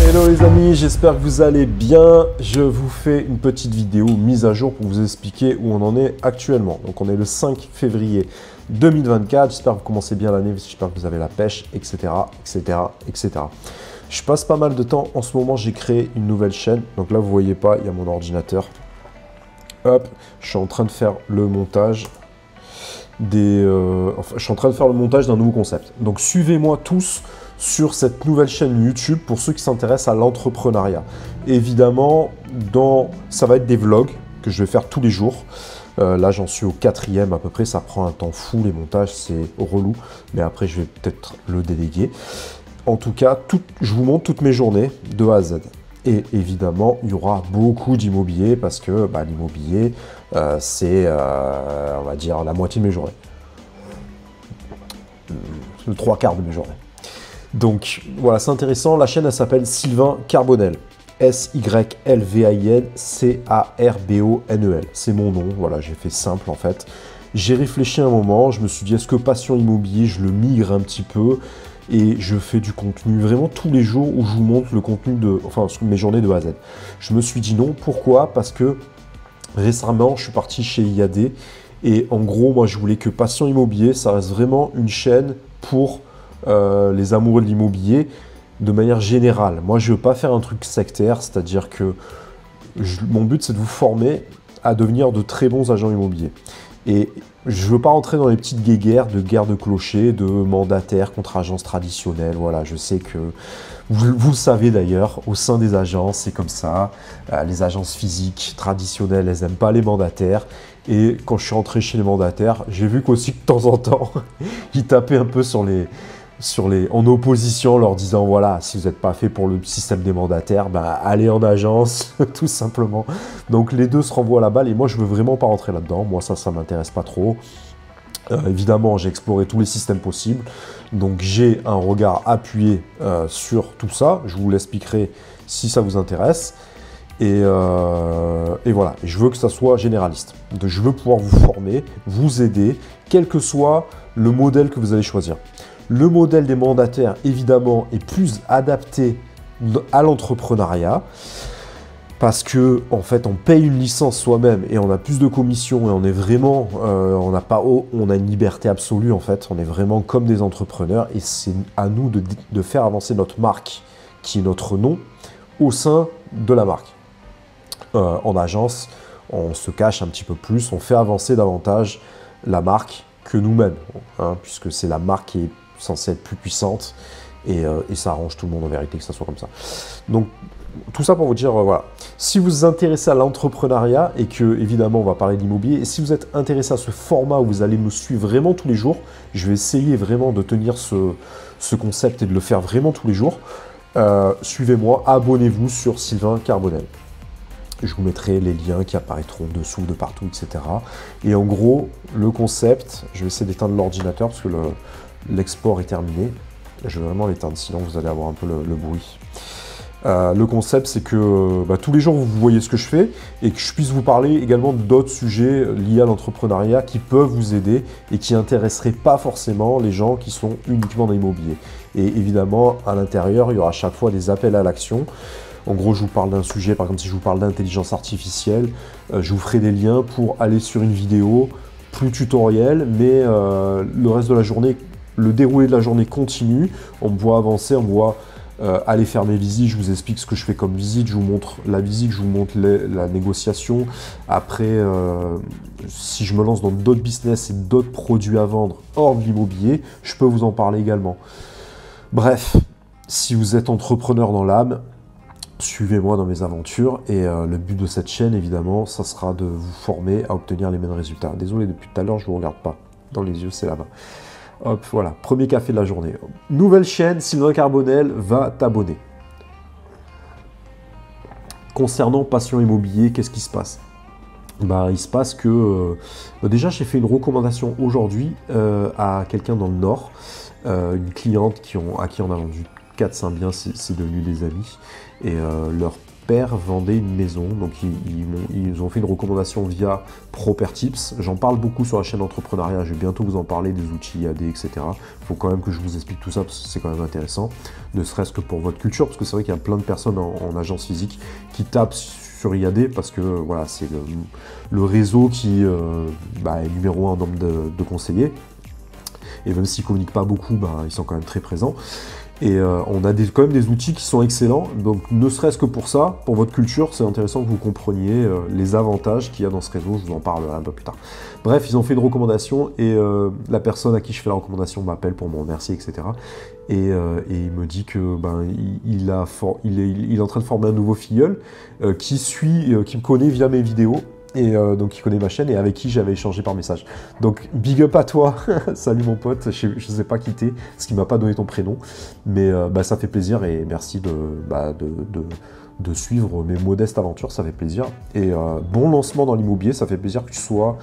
Hello les amis, j'espère que vous allez bien. Je vous fais une petite vidéo mise à jour pour vous expliquer où on en est actuellement. Donc on est le 5 février 2024, j'espère que vous commencez bien l'année, j'espère que vous avez la pêche, etc., etc., etc. Je passe pas mal de temps, en ce moment j'ai créé une nouvelle chaîne. Donc là vous voyez pas, il y a mon ordinateur. Hop, je suis en train de faire le montage je suis en train de faire le montage d'un nouveau concept. Donc suivez-moi tous sur cette nouvelle chaîne YouTube pour ceux qui s'intéressent à l'entrepreneuriat. Évidemment, ça va être des vlogs que je vais faire tous les jours. Là, j'en suis au 4e à peu près. Ça prend un temps fou, les montages, c'est relou. Mais après, je vais peut-être le déléguer. En tout cas, je vous montre toutes mes journées de A à Z. Et évidemment, il y aura beaucoup d'immobilier parce que l'immobilier, c'est, on va dire, la moitié de mes journées. Le 3/4 de mes journées. Donc, voilà, c'est intéressant. La chaîne, elle s'appelle Sylvain Carbonel. SYLVAIN-CARBONEL. C'est mon nom. Voilà, j'ai fait simple, en fait. J'ai réfléchi un moment. Je me suis dit, est-ce que Passion Immobilier, je le migre un petit peu et je fais du contenu vraiment tous les jours où je vous montre le contenu mes journées de A à Z. Je me suis dit non. Pourquoi? Parce que récemment, je suis parti chez IAD et en gros, moi, je voulais que Passion Immobilier, ça reste vraiment une chaîne pour les amoureux de l'immobilier de manière générale. Moi, je ne veux pas faire un truc sectaire, c'est-à-dire que mon but, c'est de vous former à devenir de très bons agents immobiliers. Et je ne veux pas rentrer dans les petites guerres de clochers, de mandataires contre agences traditionnelles. Voilà, je sais que vous le savez d'ailleurs, au sein des agences, c'est comme ça. Les agences physiques traditionnelles, elles n'aiment pas les mandataires. Et quand je suis rentré chez les mandataires, j'ai vu qu'aussi de temps en temps, ils tapaient un peu en opposition, leur disant voilà, si vous n'êtes pas fait pour le système des mandataires, allez en agence, tout simplement. Donc les deux se renvoient la balle et moi je veux vraiment pas rentrer là-dedans. Moi ça m'intéresse pas trop. Évidemment, j'ai exploré tous les systèmes possibles, donc j'ai un regard appuyé sur tout ça. Je vous l'expliquerai si ça vous intéresse. Et voilà, je veux que ça soit généraliste. Donc, je veux pouvoir vous former, vous aider, quel que soit le modèle que vous allez choisir. Le modèle des mandataires, évidemment, est plus adapté à l'entrepreneuriat parce que, en fait, on paye une licence soi-même et on a plus de commissions et on est vraiment, on a une liberté absolue, en fait. On est vraiment comme des entrepreneurs et c'est à nous de faire avancer notre marque, qui est notre nom, au sein de la marque. En agence, on se cache un petit peu plus, on fait avancer davantage la marque que nous-mêmes, hein, puisque c'est la marque qui est censée être plus puissante et ça arrange tout le monde en vérité que ça soit comme ça. Donc tout ça pour vous dire, voilà, si vous vous intéressez à l'entrepreneuriat et que évidemment on va parler d'immobilier, et si vous êtes intéressé à ce format où vous allez me suivre vraiment tous les jours, je vais essayer vraiment de tenir ce concept et de le faire vraiment tous les jours. Suivez-moi, abonnez-vous sur Sylvain Carbonel. Je vous mettrai les liens qui apparaîtront dessous, de partout, etc. Et en gros, le concept, je vais essayer d'éteindre l'ordinateur parce que l'export est terminé. Je vais vraiment l'éteindre, sinon vous allez avoir un peu le bruit. Le concept, c'est que tous les jours, vous voyez ce que je fais et que je puisse vous parler également d'autres sujets liés à l'entrepreneuriat qui peuvent vous aider et qui n'intéresseraient pas forcément les gens qui sont uniquement dans l'immobilier. Et évidemment, à l'intérieur, il y aura à chaque fois des appels à l'action. En gros, je vous parle d'un sujet, par exemple, si je vous parle d'intelligence artificielle, je vous ferai des liens pour aller sur une vidéo plus tutoriel, mais le reste de la journée, le déroulé de la journée continue. On me voit avancer, on me voit aller faire mes visites, je vous explique ce que je fais comme visite, je vous montre la visite, je vous montre la négociation. Après, si je me lance dans d'autres business et d'autres produits à vendre hors de l'immobilier, je peux vous en parler également. Bref, si vous êtes entrepreneur dans l'âme, suivez-moi dans mes aventures et le but de cette chaîne, évidemment, ça sera de vous former à obtenir les mêmes résultats. Désolé, depuis tout à l'heure, je ne vous regarde pas. Dans les yeux, c'est la main. Hop, voilà, premier café de la journée. Nouvelle chaîne, Sylvain Carbonel, va t'abonner. Concernant Passion Immobilier, qu'est-ce qui se passe? Il se passe que, déjà, j'ai fait une recommandation aujourd'hui à quelqu'un dans le Nord, une cliente à qui on a vendu 4-5 biens, c'est devenu des amis. Et père vendait une maison, donc ils ont fait une recommandation via ProPerTips. J'en parle beaucoup sur la chaîne Entrepreneuriat, je vais bientôt vous en parler des outils IAD, etc. Il faut quand même que je vous explique tout ça parce que c'est quand même intéressant, ne serait-ce que pour votre culture, parce que c'est vrai qu'il y a plein de personnes en agence physique qui tapent sur IAD parce que voilà, c'est le réseau qui est numéro 1 en nombre de conseillers. Et même s'ils ne communiquent pas beaucoup, ils sont quand même très présents. Et on a quand même des outils qui sont excellents, donc ne serait-ce que pour ça, pour votre culture, c'est intéressant que vous compreniez les avantages qu'il y a dans ce réseau, je vous en parle un peu plus tard. Bref, ils ont fait une recommandation, et la personne à qui je fais la recommandation m'appelle pour me remercier, etc. Et il me dit que il est en train de former un nouveau filleul qui me connaît via mes vidéos, et donc il connaît ma chaîne et avec qui j'avais échangé par message. Donc big up à toi, salut mon pote, je sais pas qui t'es, parce qu'il m'a pas donné ton prénom, mais ça fait plaisir et merci de suivre mes modestes aventures, ça fait plaisir. Et bon lancement dans l'immobilier, ça fait plaisir que tu sois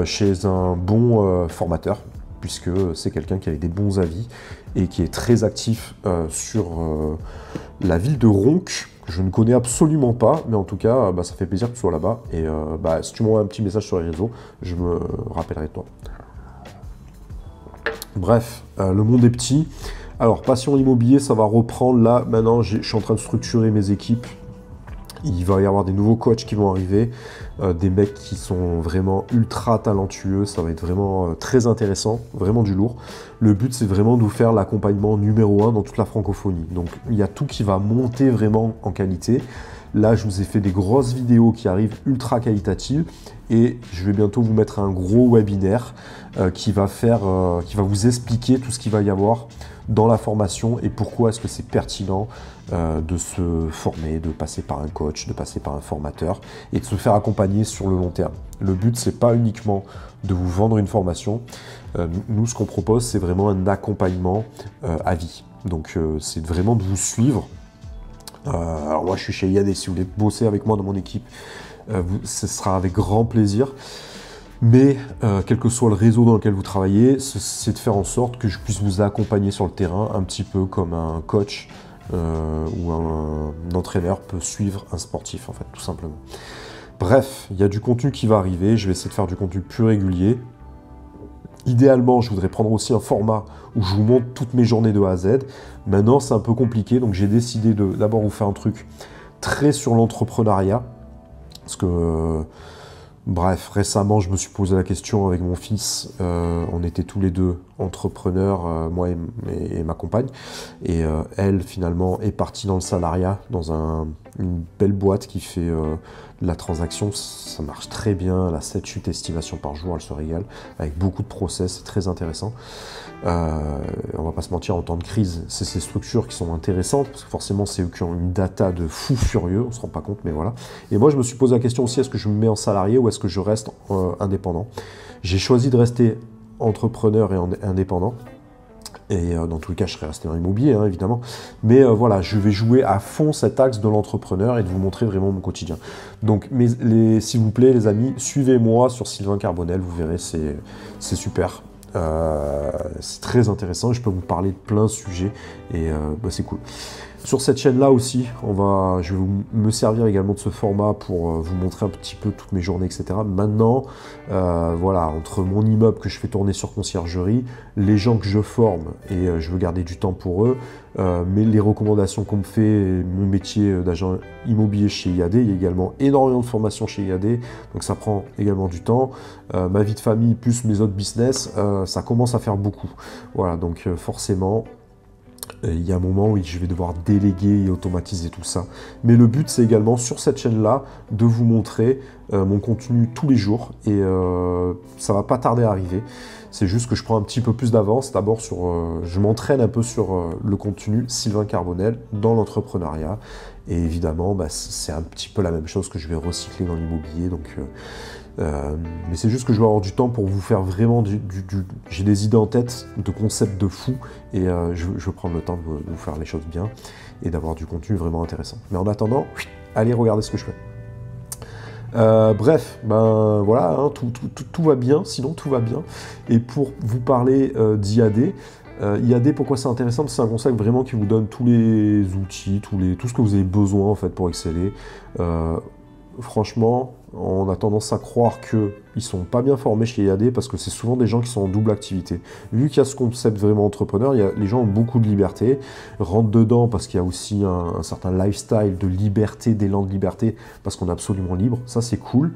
chez un bon formateur, puisque c'est quelqu'un qui a des bons avis et qui est très actif sur la ville de Ronc. Je ne connais absolument pas, mais en tout cas, ça fait plaisir que tu sois là-bas. Et si tu m'envoies un petit message sur les réseaux, je me rappellerai de toi. Bref, le monde est petit. Alors, Passion Immobilier, ça va reprendre là. Maintenant, je suis en train de structurer mes équipes. Il va y avoir des nouveaux coachs qui vont arriver, des mecs qui sont vraiment ultra talentueux, ça va être vraiment très intéressant, vraiment du lourd. Le but, c'est vraiment de vous faire l'accompagnement numéro 1 dans toute la francophonie. Donc, il y a tout qui va monter vraiment en qualité. Là, je vous ai fait des grosses vidéos qui arrivent ultra qualitatives et je vais bientôt vous mettre un gros webinaire qui va vous expliquer tout ce qu'il va y avoir dans la formation et pourquoi est-ce que c'est pertinent de se former, de passer par un coach, de passer par un formateur et de se faire accompagner sur le long terme. Le but, c'est pas uniquement de vous vendre une formation. Nous, ce qu'on propose, c'est vraiment un accompagnement à vie. Donc, c'est vraiment de vous suivre. Alors moi, je suis chez IAD. Si vous voulez bosser avec moi dans mon équipe, ce sera avec grand plaisir. Mais quel que soit le réseau dans lequel vous travaillez, c'est de faire en sorte que je puisse vous accompagner sur le terrain, un petit peu comme un coach ou un entraîneur peut suivre un sportif, en fait, tout simplement. Bref, il y a du contenu qui va arriver, je vais essayer de faire du contenu plus régulier. Idéalement, je voudrais prendre aussi un format où je vous montre toutes mes journées de A à Z. Maintenant, c'est un peu compliqué, donc j'ai décidé de d'abord vous faire un truc très sur l'entrepreneuriat, parce que... Bref, récemment, je me suis posé la question avec mon fils. On était tous les deux entrepreneurs, moi et ma compagne. Et elle, finalement, est partie dans le salariat, dans une belle boîte qui fait de la transaction. Ça marche très bien. Elle a 7-8 estimations par jour. Elle se régale avec beaucoup de process. C'est très intéressant. On va pas se mentir, en temps de crise, c'est ces structures qui sont intéressantes, parce que forcément, c'est eux qui ont une data de fou furieux, on se rend pas compte, mais voilà. Et moi, je me suis posé la question aussi, est-ce que je me mets en salarié ou est-ce que je reste indépendant? J'ai choisi de rester entrepreneur et indépendant. Et dans tous les cas, je serai resté dans l'immobilier, hein, évidemment. Mais voilà, je vais jouer à fond cet axe de l'entrepreneur et de vous montrer vraiment mon quotidien. Donc, s'il vous plaît, les amis, suivez-moi sur Sylvain Carbonel, vous verrez, c'est super. C'est très intéressant, je peux vous parler de plein de sujets et c'est cool. Sur cette chaîne-là aussi, je vais me servir également de ce format pour vous montrer un petit peu toutes mes journées, etc. Maintenant, voilà, entre mon immeuble que je fais tourner sur conciergerie, les gens que je forme et je veux garder du temps pour eux, mais les recommandations qu'on me fait, mon métier d'agent immobilier chez IAD, il y a également énormément de formations chez IAD, donc ça prend également du temps. Ma vie de famille plus mes autres business, ça commence à faire beaucoup. Voilà, donc forcément... Il y a un moment où je vais devoir déléguer et automatiser tout ça. Mais le but, c'est également sur cette chaîne-là de vous montrer mon contenu tous les jours. Et ça va pas tarder à arriver. C'est juste que je prends un petit peu plus d'avance. D'abord, je m'entraîne un peu sur le contenu Sylvain Carbonel dans l'entrepreneuriat. Et évidemment, c'est un petit peu la même chose que je vais recycler dans l'immobilier. Donc... mais c'est juste que je vais avoir du temps pour vous faire vraiment j'ai des idées en tête de concepts de fou et je veux prendre le temps de vous faire les choses bien et d'avoir du contenu vraiment intéressant. Mais en attendant, allez regarder ce que je fais. Bref, voilà, hein, tout va bien, sinon tout va bien. Et pour vous parler d'IAD, IAD, pourquoi c'est intéressant? C'est un concept vraiment qui vous donne tous les outils, tout ce que vous avez besoin en fait pour exceller. Franchement, on a tendance à croire qu'ils ne sont pas bien formés chez IAD parce que c'est souvent des gens qui sont en double activité. Vu qu'il y a ce concept vraiment entrepreneur, les gens ont beaucoup de liberté, rentrent dedans parce qu'il y a aussi un certain lifestyle de liberté, d'élan de liberté, parce qu'on est absolument libre, ça c'est cool.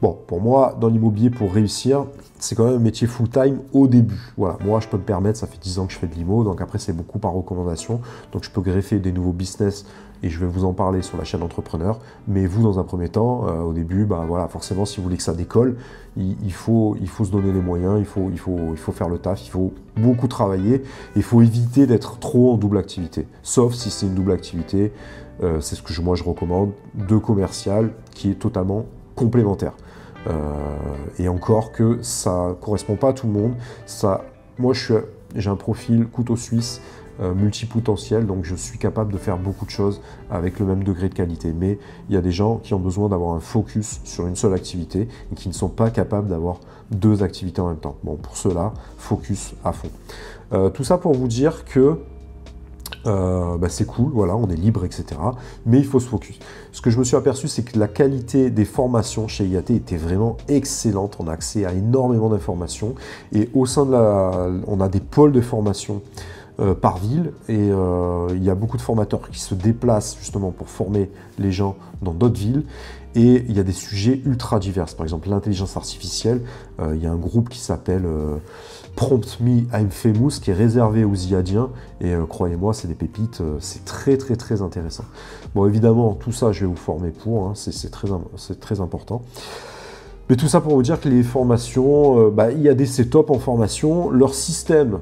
Bon, pour moi, dans l'immobilier, pour réussir, c'est quand même un métier full-time au début. Voilà, moi je peux me permettre, ça fait 10 ans que je fais de l'IMO, donc après c'est beaucoup par recommandation, donc je peux greffer des nouveaux business et je vais vous en parler sur la chaîne Entrepreneur. Mais vous, dans un premier temps, au début, bah voilà, forcément, si vous voulez que ça décolle, il faut se donner les moyens, il faut faire le taf, il faut beaucoup travailler, il faut éviter d'être trop en double activité. Sauf si c'est une double activité, c'est ce que moi je recommande, de commercial qui est totalement complémentaire. Et encore que ça ne correspond pas à tout le monde. Moi, j'ai un profil couteau suisse, multipotentiel, donc je suis capable de faire beaucoup de choses avec le même degré de qualité. Mais il y a des gens qui ont besoin d'avoir un focus sur une seule activité et qui ne sont pas capables d'avoir deux activités en même temps. Bon, pour cela, focus à fond. Tout ça pour vous dire que c'est cool, voilà, on est libre, etc. Mais il faut se focus. Ce que je me suis aperçu, c'est que la qualité des formations chez IAD était vraiment excellente. On a accès à énormément d'informations. Et au sein on a des pôles de formation par ville. Et il y a beaucoup de formateurs qui se déplacent justement pour former les gens dans d'autres villes. Et il y a des sujets ultra divers. Par exemple, l'intelligence artificielle. Il y a un groupe qui s'appelle Prompt Me, I'm Famous, qui est réservé aux IADiens. Et croyez-moi, c'est des pépites. C'est très, très, très intéressant. Bon, évidemment, tout ça, je vais vous former pour. Hein, c'est très important. Mais tout ça pour vous dire que les formations, IAD, c'est top en formation. Leur système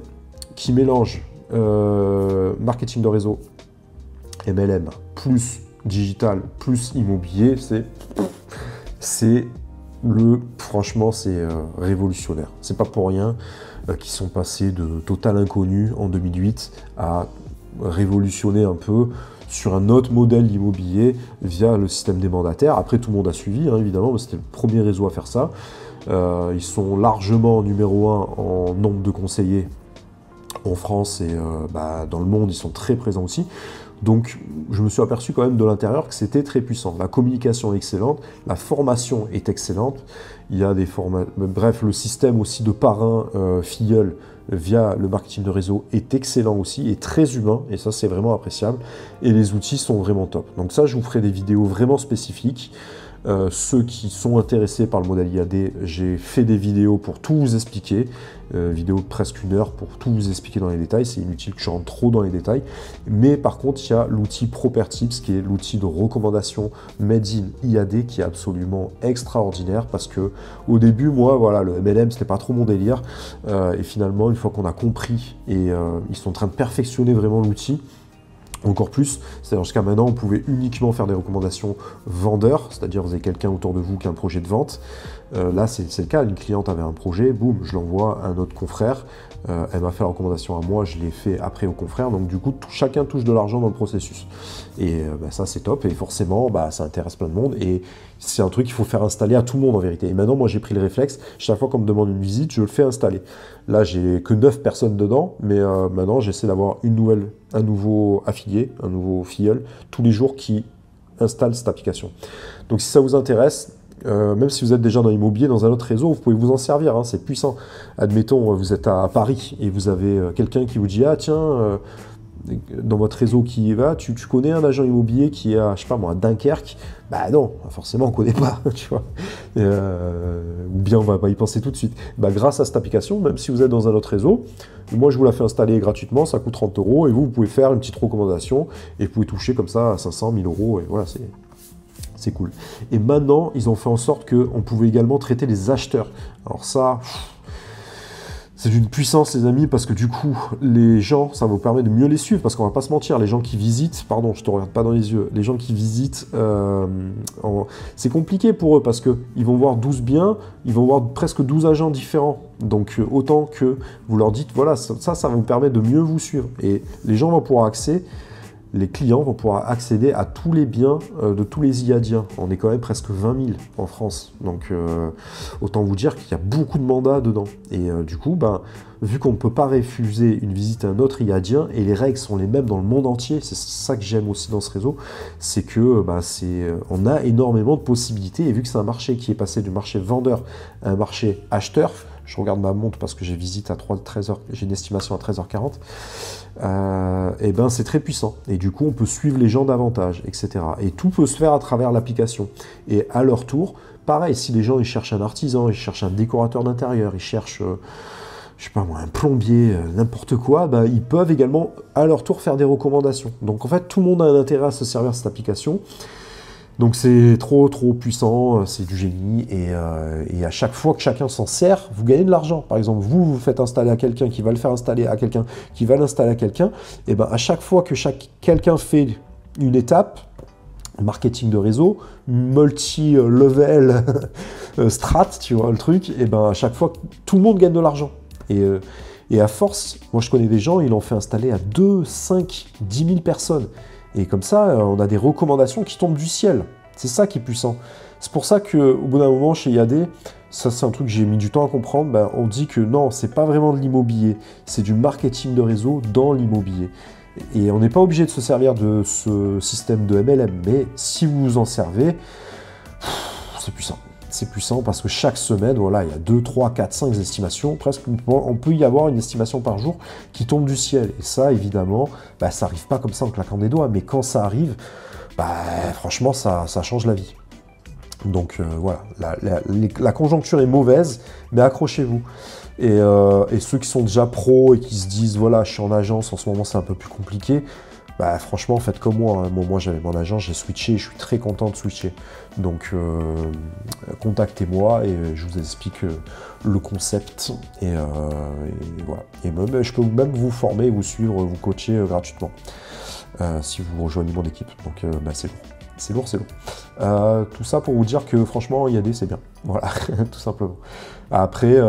qui mélange marketing de réseau, MLM, plus digital, plus immobilier, franchement, c'est révolutionnaire. C'est pas pour rien qu'ils sont passés de total inconnu en 2008 à révolutionner un peu sur un autre modèle d'immobilier via le système des mandataires. Après, tout le monde a suivi, hein, évidemment, c'était le premier réseau à faire ça. Ils sont largement numéro 1 en nombre de conseillers en France et dans le monde, ils sont très présents aussi. Donc, je me suis aperçu quand même de l'intérieur que c'était très puissant. La communication est excellente, la formation est excellente. Il y a des bref, le système aussi de parrain filleul via le marketing de réseau est excellent aussi, et très humain, et ça c'est vraiment appréciable. Et les outils sont vraiment top. Donc ça, je vous ferai des vidéos vraiment spécifiques. Ceux qui sont intéressés par le modèle IAD, j'ai fait des vidéos pour tout vous expliquer, vidéo de presque 1 heure pour tout vous expliquer dans les détails. C'est inutile que je rentre trop dans les détails, mais par contre il y a l'outil ProperTips qui est l'outil de recommandation made in IAD qui est absolument extraordinaire, parce que au début moi voilà, le MLM c'était pas trop mon délire, et finalement une fois qu'on a compris et ils sont en train de perfectionner vraiment l'outil encore plus, c'est-à-dire jusqu'à maintenant on pouvait uniquement faire des recommandations vendeurs, c'est-à-dire vous avez quelqu'un autour de vous qui a un projet de vente. Là c'est le cas, une cliente avait un projet, boum, je l'envoie à un autre confrère, elle m'a fait la recommandation à moi, je l'ai fait après au confrère, donc du coup chacun touche de l'argent dans le processus. Et ça c'est top, et forcément ça intéresse plein de monde, et c'est un truc qu'il faut faire installer à tout le monde en vérité. Et maintenant moi j'ai pris le réflexe, chaque fois qu'on me demande une visite, je le fais installer. Là j'ai que 9 personnes dedans, mais maintenant j'essaie d'avoir un nouveau affilié, un nouveau filleul, tous les jours qui installe cette application. Donc si ça vous intéresse, même si vous êtes déjà dans l'immobilier, dans un autre réseau, vous pouvez vous en servir, hein, c'est puissant. Admettons, vous êtes à Paris et vous avez quelqu'un qui vous dit « Ah tiens, dans votre réseau qui y va, tu connais un agent immobilier qui est à, je sais pas moi, à Dunkerque ?» Bah non, forcément on ne connaît pas, tu vois. Ou bien on va pas y penser tout de suite. Bah, grâce à cette application, même si vous êtes dans un autre réseau, moi je vous la fais installer gratuitement, ça coûte 30 €, et vous pouvez faire une petite recommandation, et vous pouvez toucher comme ça à 500, 1000 €, et voilà, c'est cool. Et maintenant, ils ont fait en sorte qu'on pouvait également traiter les acheteurs. Alors ça, c'est d'une puissance, les amis, parce que du coup, les gens, ça vous permet de mieux les suivre, parce qu'on va pas se mentir, les gens qui visitent, pardon, je te regarde pas dans les yeux, les gens qui visitent, c'est compliqué pour eux, parce qu'ils vont voir 12 biens, ils vont voir presque 12 agents différents. Donc autant que vous leur dites, voilà, ça va vous permettre de mieux vous suivre. Et les gens vont pouvoir les clients vont pouvoir accéder à tous les biens de tous les IADiens. On est quand même presque 20 000 en France. Donc, autant vous dire qu'il y a beaucoup de mandats dedans. Et du coup, ben, vu qu'on ne peut pas refuser une visite à un autre IADien, et les règles sont les mêmes dans le monde entier, c'est ça que j'aime aussi dans ce réseau, c'est que ben, on a énormément de possibilités. Et vu que c'est un marché qui est passé du marché vendeur à un marché acheteur, je regarde ma montre parce que j'ai visite à 13h, j'ai une estimation à 13h40, et ben c'est très puissant. Et du coup, on peut suivre les gens davantage, etc. Et tout peut se faire à travers l'application. Et à leur tour, pareil, si les gens ils cherchent un artisan, ils cherchent un décorateur d'intérieur, ils cherchent, je sais pas moi, un plombier, n'importe quoi, ben, ils peuvent également à leur tour faire des recommandations. Donc en fait, tout le monde a un intérêt à se servir de cette application. Donc c'est trop puissant, c'est du génie, et à chaque fois que chacun s'en sert, vous gagnez de l'argent. Par exemple, vous faites installer à quelqu'un qui va le faire installer à quelqu'un qui va l'installer à quelqu'un, et ben à chaque fois que quelqu'un fait une étape, marketing de réseau, multi-level, strat, tu vois le truc, et ben à chaque fois, tout le monde gagne de l'argent. Et à force, moi je connais des gens, ils l'ont fait installer à 2, 5, 10 000 personnes. Et comme ça, on a des recommandations qui tombent du ciel. C'est ça qui est puissant. C'est pour ça qu'au bout d'un moment, chez IAD, ça c'est un truc que j'ai mis du temps à comprendre, ben, on dit que non, c'est pas vraiment de l'immobilier, c'est du marketing de réseau dans l'immobilier. Et on n'est pas obligé de se servir de ce système de MLM, mais si vous vous en servez, c'est puissant. C'est puissant parce que chaque semaine, voilà, il y a 2, 3, 4, 5 estimations. Presque, on peut y avoir une estimation par jour qui tombe du ciel. Et ça, évidemment, bah, ça n'arrive pas comme ça en claquant des doigts. Mais quand ça arrive, bah, franchement, ça change la vie. Donc voilà, la conjoncture est mauvaise, mais accrochez-vous. Et ceux qui sont déjà pros et qui se disent, voilà, je suis en agence, en ce moment c'est un peu plus compliqué, bah, franchement, faites comme moi. Hein. Moi j'avais mon agence, j'ai switché, je suis très content de switcher. Donc, contactez-moi et je vous explique le concept. Et voilà. Et même, je peux même vous former, vous suivre, vous coacher gratuitement si vous rejoignez mon équipe. Donc, bah, c'est lourd. C'est lourd, c'est lourd. Tout ça pour vous dire que franchement, IAD, c'est bien. Voilà, tout simplement. Après,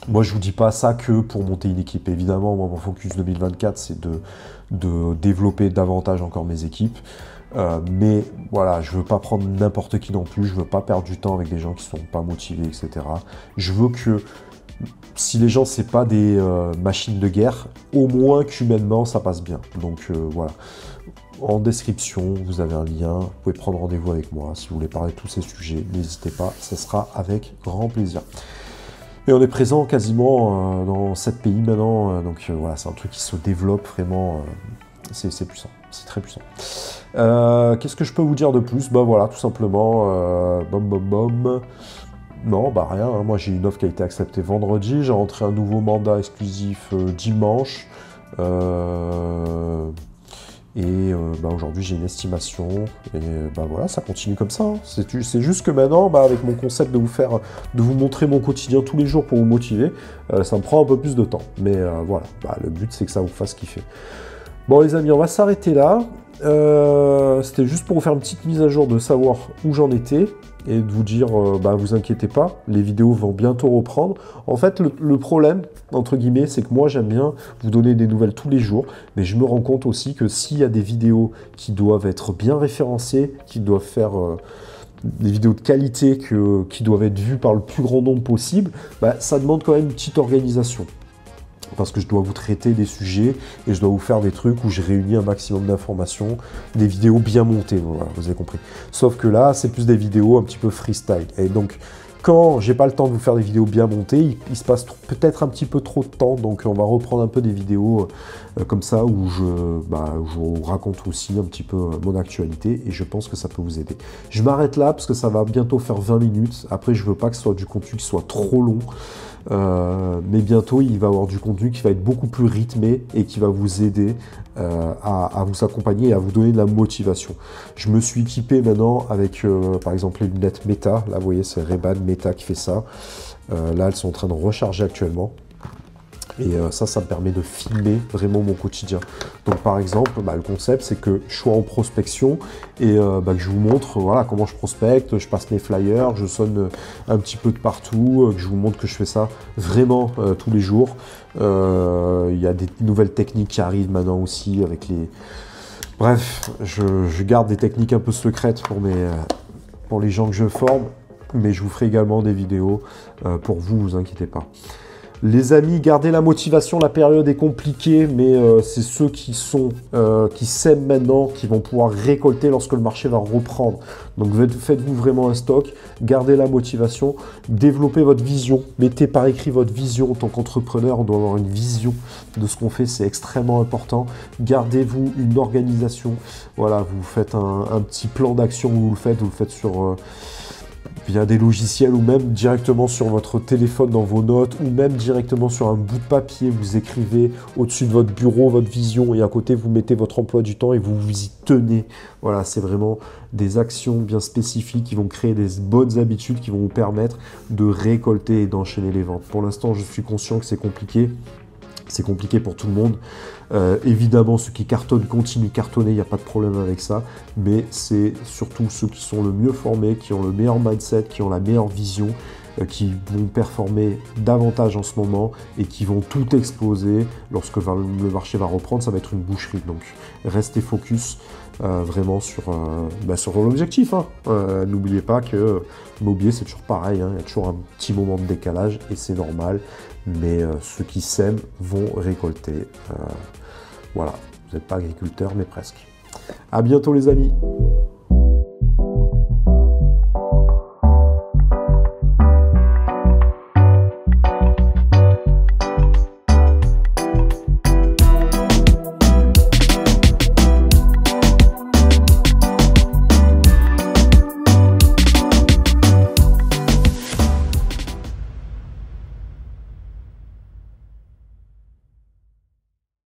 moi, je vous dis pas ça que pour monter une équipe. Évidemment, moi, mon focus 2024, c'est de développer davantage encore mes équipes. Mais voilà, je veux pas prendre n'importe qui non plus. Je veux pas perdre du temps avec des gens qui sont pas motivés, etc. Je veux que si les gens, c'est pas des machines de guerre, au moins qu'humainement, ça passe bien. Donc voilà. En description, vous avez un lien. Vous pouvez prendre rendez-vous avec moi si vous voulez parler de tous ces sujets. N'hésitez pas, ça sera avec grand plaisir. Et on est présent quasiment dans 7 pays maintenant, donc voilà, c'est un truc qui se développe vraiment, c'est puissant, c'est très puissant. Qu'est-ce que je peux vous dire de plus? Bah voilà, tout simplement, non, bah rien, hein. Moi j'ai une offre qui a été acceptée vendredi, j'ai rentré un nouveau mandat exclusif dimanche, et bah, aujourd'hui j'ai une estimation, et bah voilà, ça continue comme ça. Hein. C'est juste que maintenant, bah, avec mon concept de vous montrer mon quotidien tous les jours pour vous motiver, ça me prend un peu plus de temps. Mais voilà, bah, le but c'est que ça vous fasse kiffer. Bon les amis, on va s'arrêter là. C'était juste pour vous faire une petite mise à jour de savoir où j'en étais et de vous dire, bah vous inquiétez pas, les vidéos vont bientôt reprendre. En fait, le problème, entre guillemets, c'est que moi j'aime bien vous donner des nouvelles tous les jours, mais je me rends compte aussi que s'il y a des vidéos qui doivent être bien référencées, qui doivent faire des vidéos de qualité, qui doivent être vues par le plus grand nombre possible, bah, ça demande quand même une petite organisation. Parce que je dois vous traiter des sujets et je dois vous faire des trucs où je réunis un maximum d'informations, des vidéos bien montées, voilà, vous avez compris. Sauf que là, c'est plus des vidéos un petit peu freestyle. Et donc, quand j'ai pas le temps de vous faire des vidéos bien montées, il se passe peut-être un petit peu trop de temps, donc on va reprendre un peu des vidéos comme ça où je vous raconte aussi un petit peu mon actualité et je pense que ça peut vous aider. Je m'arrête là parce que ça va bientôt faire 20 minutes. Après, je veux pas que ce soit du contenu qui soit trop long. Mais bientôt il va y avoir du contenu qui va être beaucoup plus rythmé et qui va vous aider à vous accompagner et à vous donner de la motivation. Je me suis équipé maintenant avec par exemple les lunettes Meta, là vous voyez c'est Ray-Ban Meta qui fait ça, là elles sont en train de recharger actuellement. Et ça me permet de filmer vraiment mon quotidien. Donc par exemple, bah, le concept c'est que je sois en prospection et que je vous montre voilà, comment je prospecte, je passe mes flyers, je sonne un petit peu de partout, que je vous montre que je fais ça vraiment tous les jours. Il y a des nouvelles techniques qui arrivent maintenant aussi avec Bref, je garde des techniques un peu secrètes pour les gens que je forme, mais je vous ferai également des vidéos pour vous, vous inquiétez pas. Les amis, gardez la motivation, la période est compliquée, mais c'est ceux qui sèment maintenant, qui vont pouvoir récolter lorsque le marché va reprendre. Donc faites-vous vraiment un stock, gardez la motivation, développez votre vision, mettez par écrit votre vision en tant qu'entrepreneur, on doit avoir une vision de ce qu'on fait, c'est extrêmement important. Gardez-vous une organisation, voilà, vous faites un petit plan d'action, vous le faites sur... via des logiciels ou même directement sur votre téléphone dans vos notes ou même directement sur un bout de papier, vous écrivez au-dessus de votre bureau votre vision et à côté vous mettez votre emploi du temps et vous vous y tenez. Voilà, c'est vraiment des actions bien spécifiques qui vont créer des bonnes habitudes qui vont vous permettre de récolter et d'enchaîner les ventes. Pour l'instant, je suis conscient que c'est compliqué. C'est compliqué pour tout le monde. Évidemment, ceux qui cartonnent continuent de cartonner, il n'y a pas de problème avec ça. Mais c'est surtout ceux qui sont le mieux formés, qui ont le meilleur mindset, qui ont la meilleure vision, qui vont performer davantage en ce moment et qui vont tout exploser lorsque le marché va reprendre. Ça va être une boucherie. Donc, restez focus vraiment sur l'objectif. Hein. N'oubliez pas que l'immobilier, c'est toujours pareil. Hein. Il y a toujours un petit moment de décalage et c'est normal. Mais ceux qui sèment vont récolter. Voilà, vous n'êtes pas agriculteur, mais presque. À bientôt les amis.